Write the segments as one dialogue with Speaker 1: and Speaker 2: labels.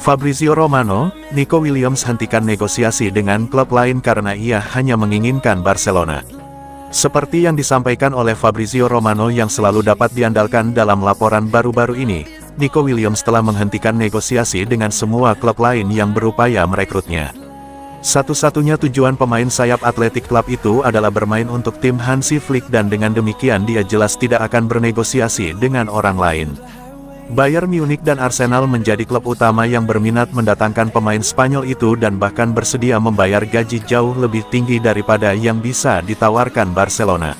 Speaker 1: Fabrizio Romano, Nico Williams hentikan negosiasi dengan klub lain karena ia hanya menginginkan Barcelona. Seperti yang disampaikan oleh Fabrizio Romano yang selalu dapat diandalkan dalam laporan baru-baru ini, Nico Williams telah menghentikan negosiasi dengan semua klub lain yang berupaya merekrutnya. Satu-satunya tujuan pemain sayap Athletic Club itu adalah bermain untuk tim Hansi Flick dan dengan demikian dia jelas tidak akan bernegosiasi dengan orang lain. Bayern Munich dan Arsenal menjadi klub utama yang berminat mendatangkan pemain Spanyol itu dan bahkan bersedia membayar gaji jauh lebih tinggi daripada yang bisa ditawarkan Barcelona.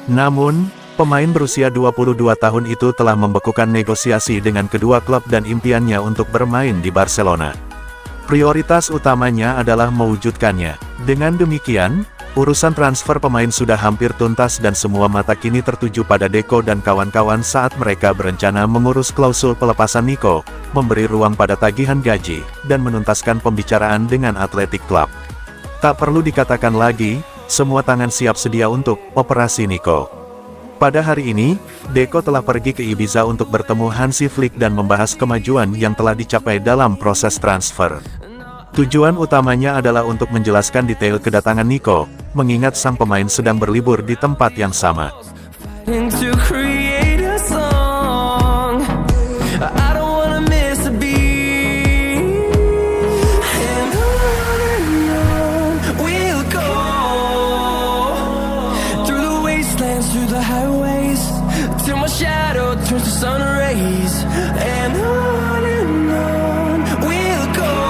Speaker 1: Namun, pemain berusia 22 tahun itu telah membekukan negosiasi dengan kedua klub dan impiannya untuk bermain di Barcelona. Prioritas utamanya adalah mewujudkannya. Dengan demikian, urusan transfer pemain sudah hampir tuntas dan semua mata kini tertuju pada Deco dan kawan-kawan saat mereka berencana mengurus klausul pelepasan Nico, memberi ruang pada tagihan gaji, dan menuntaskan pembicaraan dengan Athletic Club. Tak perlu dikatakan lagi, semua tangan siap sedia untuk operasi Nico. Pada hari ini, Deco telah pergi ke Ibiza untuk bertemu Hansi Flick dan membahas kemajuan yang telah dicapai dalam proses transfer. Tujuan utamanya adalah untuk menjelaskan detail kedatangan Nico, mengingat sang pemain sedang berlibur di tempat yang sama.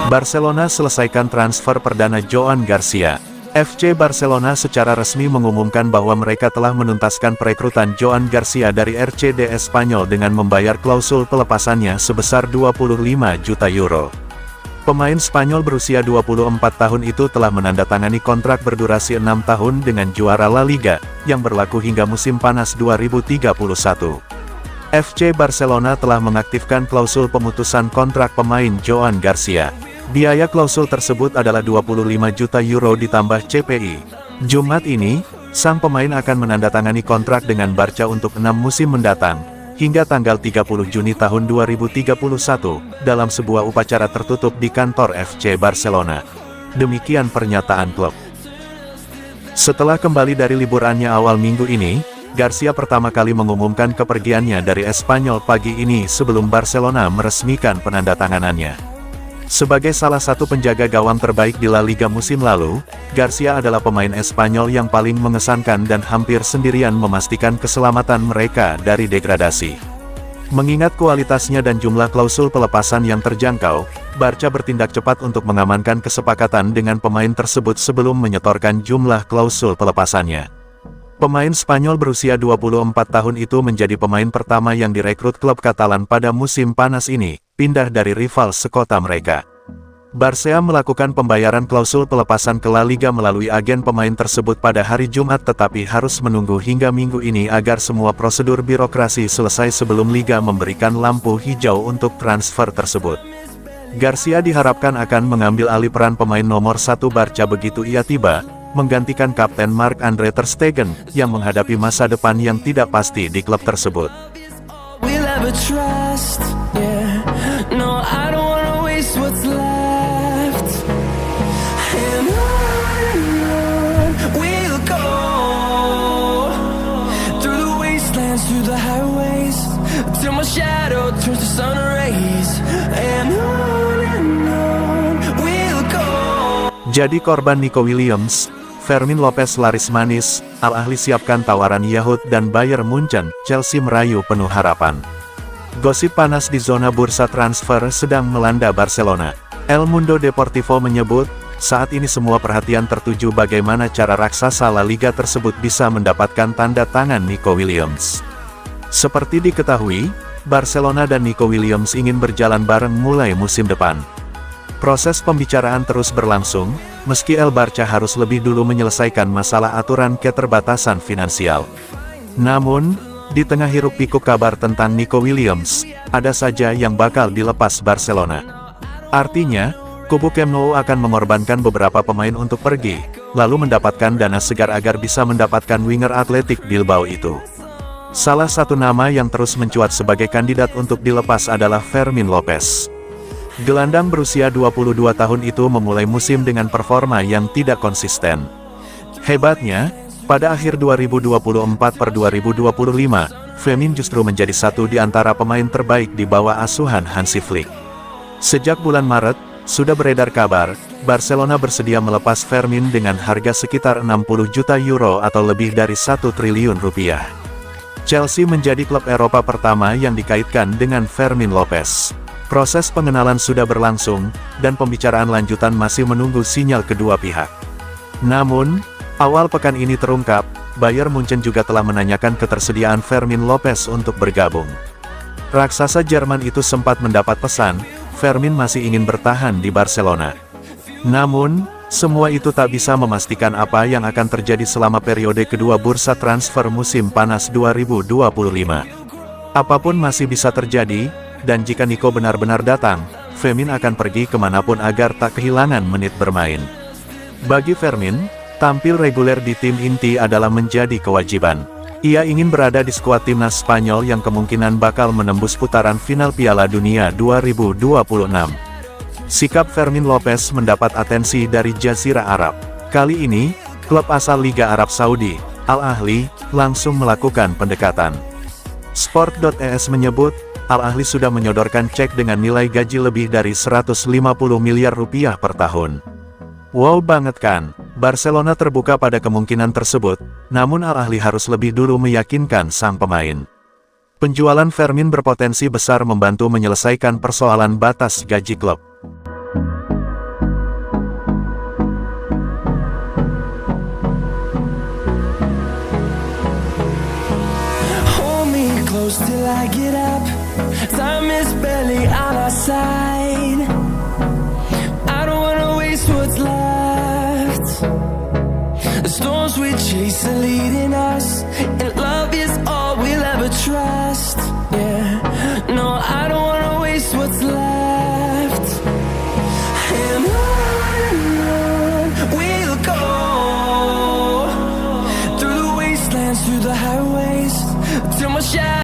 Speaker 1: Barcelona selesaikan transfer perdana Joan Garcia. FC Barcelona secara resmi mengumumkan bahwa mereka telah menuntaskan perekrutan Joan Garcia dari RCD Espanyol dengan membayar klausul pelepasannya sebesar 25 juta euro. Pemain Spanyol berusia 24 tahun itu telah menandatangani kontrak berdurasi 6 tahun dengan juara La Liga, yang berlaku hingga musim panas 2031. FC Barcelona telah mengaktifkan klausul pemutusan kontrak pemain Joan Garcia. Biaya klausul tersebut adalah 25 juta euro ditambah CPI. Jumat ini, sang pemain akan menandatangani kontrak dengan Barca untuk 6 musim mendatang, hingga tanggal 30 Juni tahun 2031, dalam sebuah upacara tertutup di kantor FC Barcelona. Demikian pernyataan klub. Setelah kembali dari liburannya awal minggu ini, Garcia pertama kali mengumumkan kepergiannya dari Espanyol pagi ini sebelum Barcelona meresmikan penandatanganannya. Sebagai salah satu penjaga gawang terbaik di La Liga musim lalu, Garcia adalah pemain Espanyol yang paling mengesankan dan hampir sendirian memastikan keselamatan mereka dari degradasi. Mengingat kualitasnya dan jumlah klausul pelepasan yang terjangkau, Barca bertindak cepat untuk mengamankan kesepakatan dengan pemain tersebut sebelum menyetorkan jumlah klausul pelepasannya. Pemain Spanyol berusia 24 tahun itu menjadi pemain pertama yang direkrut klub Katalan pada musim panas ini, pindah dari rival sekota mereka. Barca melakukan pembayaran klausul pelepasan ke La Liga melalui agen pemain tersebut pada hari Jumat tetapi harus menunggu hingga minggu ini agar semua prosedur birokrasi selesai sebelum Liga memberikan lampu hijau untuk transfer tersebut. Garcia diharapkan akan mengambil alih peran pemain nomor 1 Barca begitu ia tiba, menggantikan Kapten Marc-Andre ter Stegen, yang menghadapi masa depan yang tidak pasti di klub tersebut. Jadi korban Nico Williams, Fermin Lopez laris manis, Al Ahly siapkan tawaran Yahud dan Bayern Munchen, Chelsea merayu penuh harapan. Gosip panas di zona bursa transfer sedang melanda Barcelona. El Mundo Deportivo menyebut, saat ini semua perhatian tertuju bagaimana cara raksasa La Liga tersebut bisa mendapatkan tanda tangan Nico Williams. Seperti diketahui, Barcelona dan Nico Williams ingin berjalan bareng mulai musim depan. Proses pembicaraan terus berlangsung, meski El Barca harus lebih dulu menyelesaikan masalah aturan keterbatasan finansial. Namun, di tengah hiruk-pikuk kabar tentang Nico Williams, ada saja yang bakal dilepas Barcelona. Artinya, kubu Camp Nou akan mengorbankan beberapa pemain untuk pergi, lalu mendapatkan dana segar agar bisa mendapatkan winger Athletic Bilbao itu. Salah satu nama yang terus mencuat sebagai kandidat untuk dilepas adalah Fermin Lopez. Gelandang berusia 22 tahun itu memulai musim dengan performa yang tidak konsisten. Hebatnya, pada akhir 2024/2025, Firmin justru menjadi satu di antara pemain terbaik di bawah asuhan Hansi Flick. Sejak bulan Maret, sudah beredar kabar, Barcelona bersedia melepas Firmin dengan harga sekitar 60 juta euro atau lebih dari 1 triliun rupiah. Chelsea menjadi klub Eropa pertama yang dikaitkan dengan Fermin Lopez. Proses pengenalan sudah berlangsung, dan pembicaraan lanjutan masih menunggu sinyal kedua pihak. Namun, awal pekan ini terungkap, Bayern Munchen juga telah menanyakan ketersediaan Fermin Lopez untuk bergabung. Raksasa Jerman itu sempat mendapat pesan, Firmin masih ingin bertahan di Barcelona. Namun, semua itu tak bisa memastikan apa yang akan terjadi selama periode kedua bursa transfer musim panas 2025. Apapun masih bisa terjadi, dan jika Nico benar-benar datang, Firmin akan pergi kemanapun agar tak kehilangan menit bermain. Bagi Firmin, tampil reguler di tim inti adalah menjadi kewajiban. Ia ingin berada di skuad timnas Spanyol yang kemungkinan bakal menembus putaran final Piala Dunia 2026. Sikap Fermin Lopez mendapat atensi dari Jazirah Arab. Kali ini, klub asal Liga Arab Saudi, Al Ahly, langsung melakukan pendekatan. Sport.es menyebut, Al Ahly sudah menyodorkan cek dengan nilai gaji lebih dari 150 miliar rupiah per tahun. Wow banget kan? Barcelona terbuka pada kemungkinan tersebut, namun Al Ahly harus lebih dulu meyakinkan sang pemain. Penjualan Firmin berpotensi besar membantu menyelesaikan persoalan batas gaji klub.
Speaker 2: Till I get up, time is barely on our side. I don't wanna waste what's left. The storms we chase are leading us, and love is all we'll ever trust.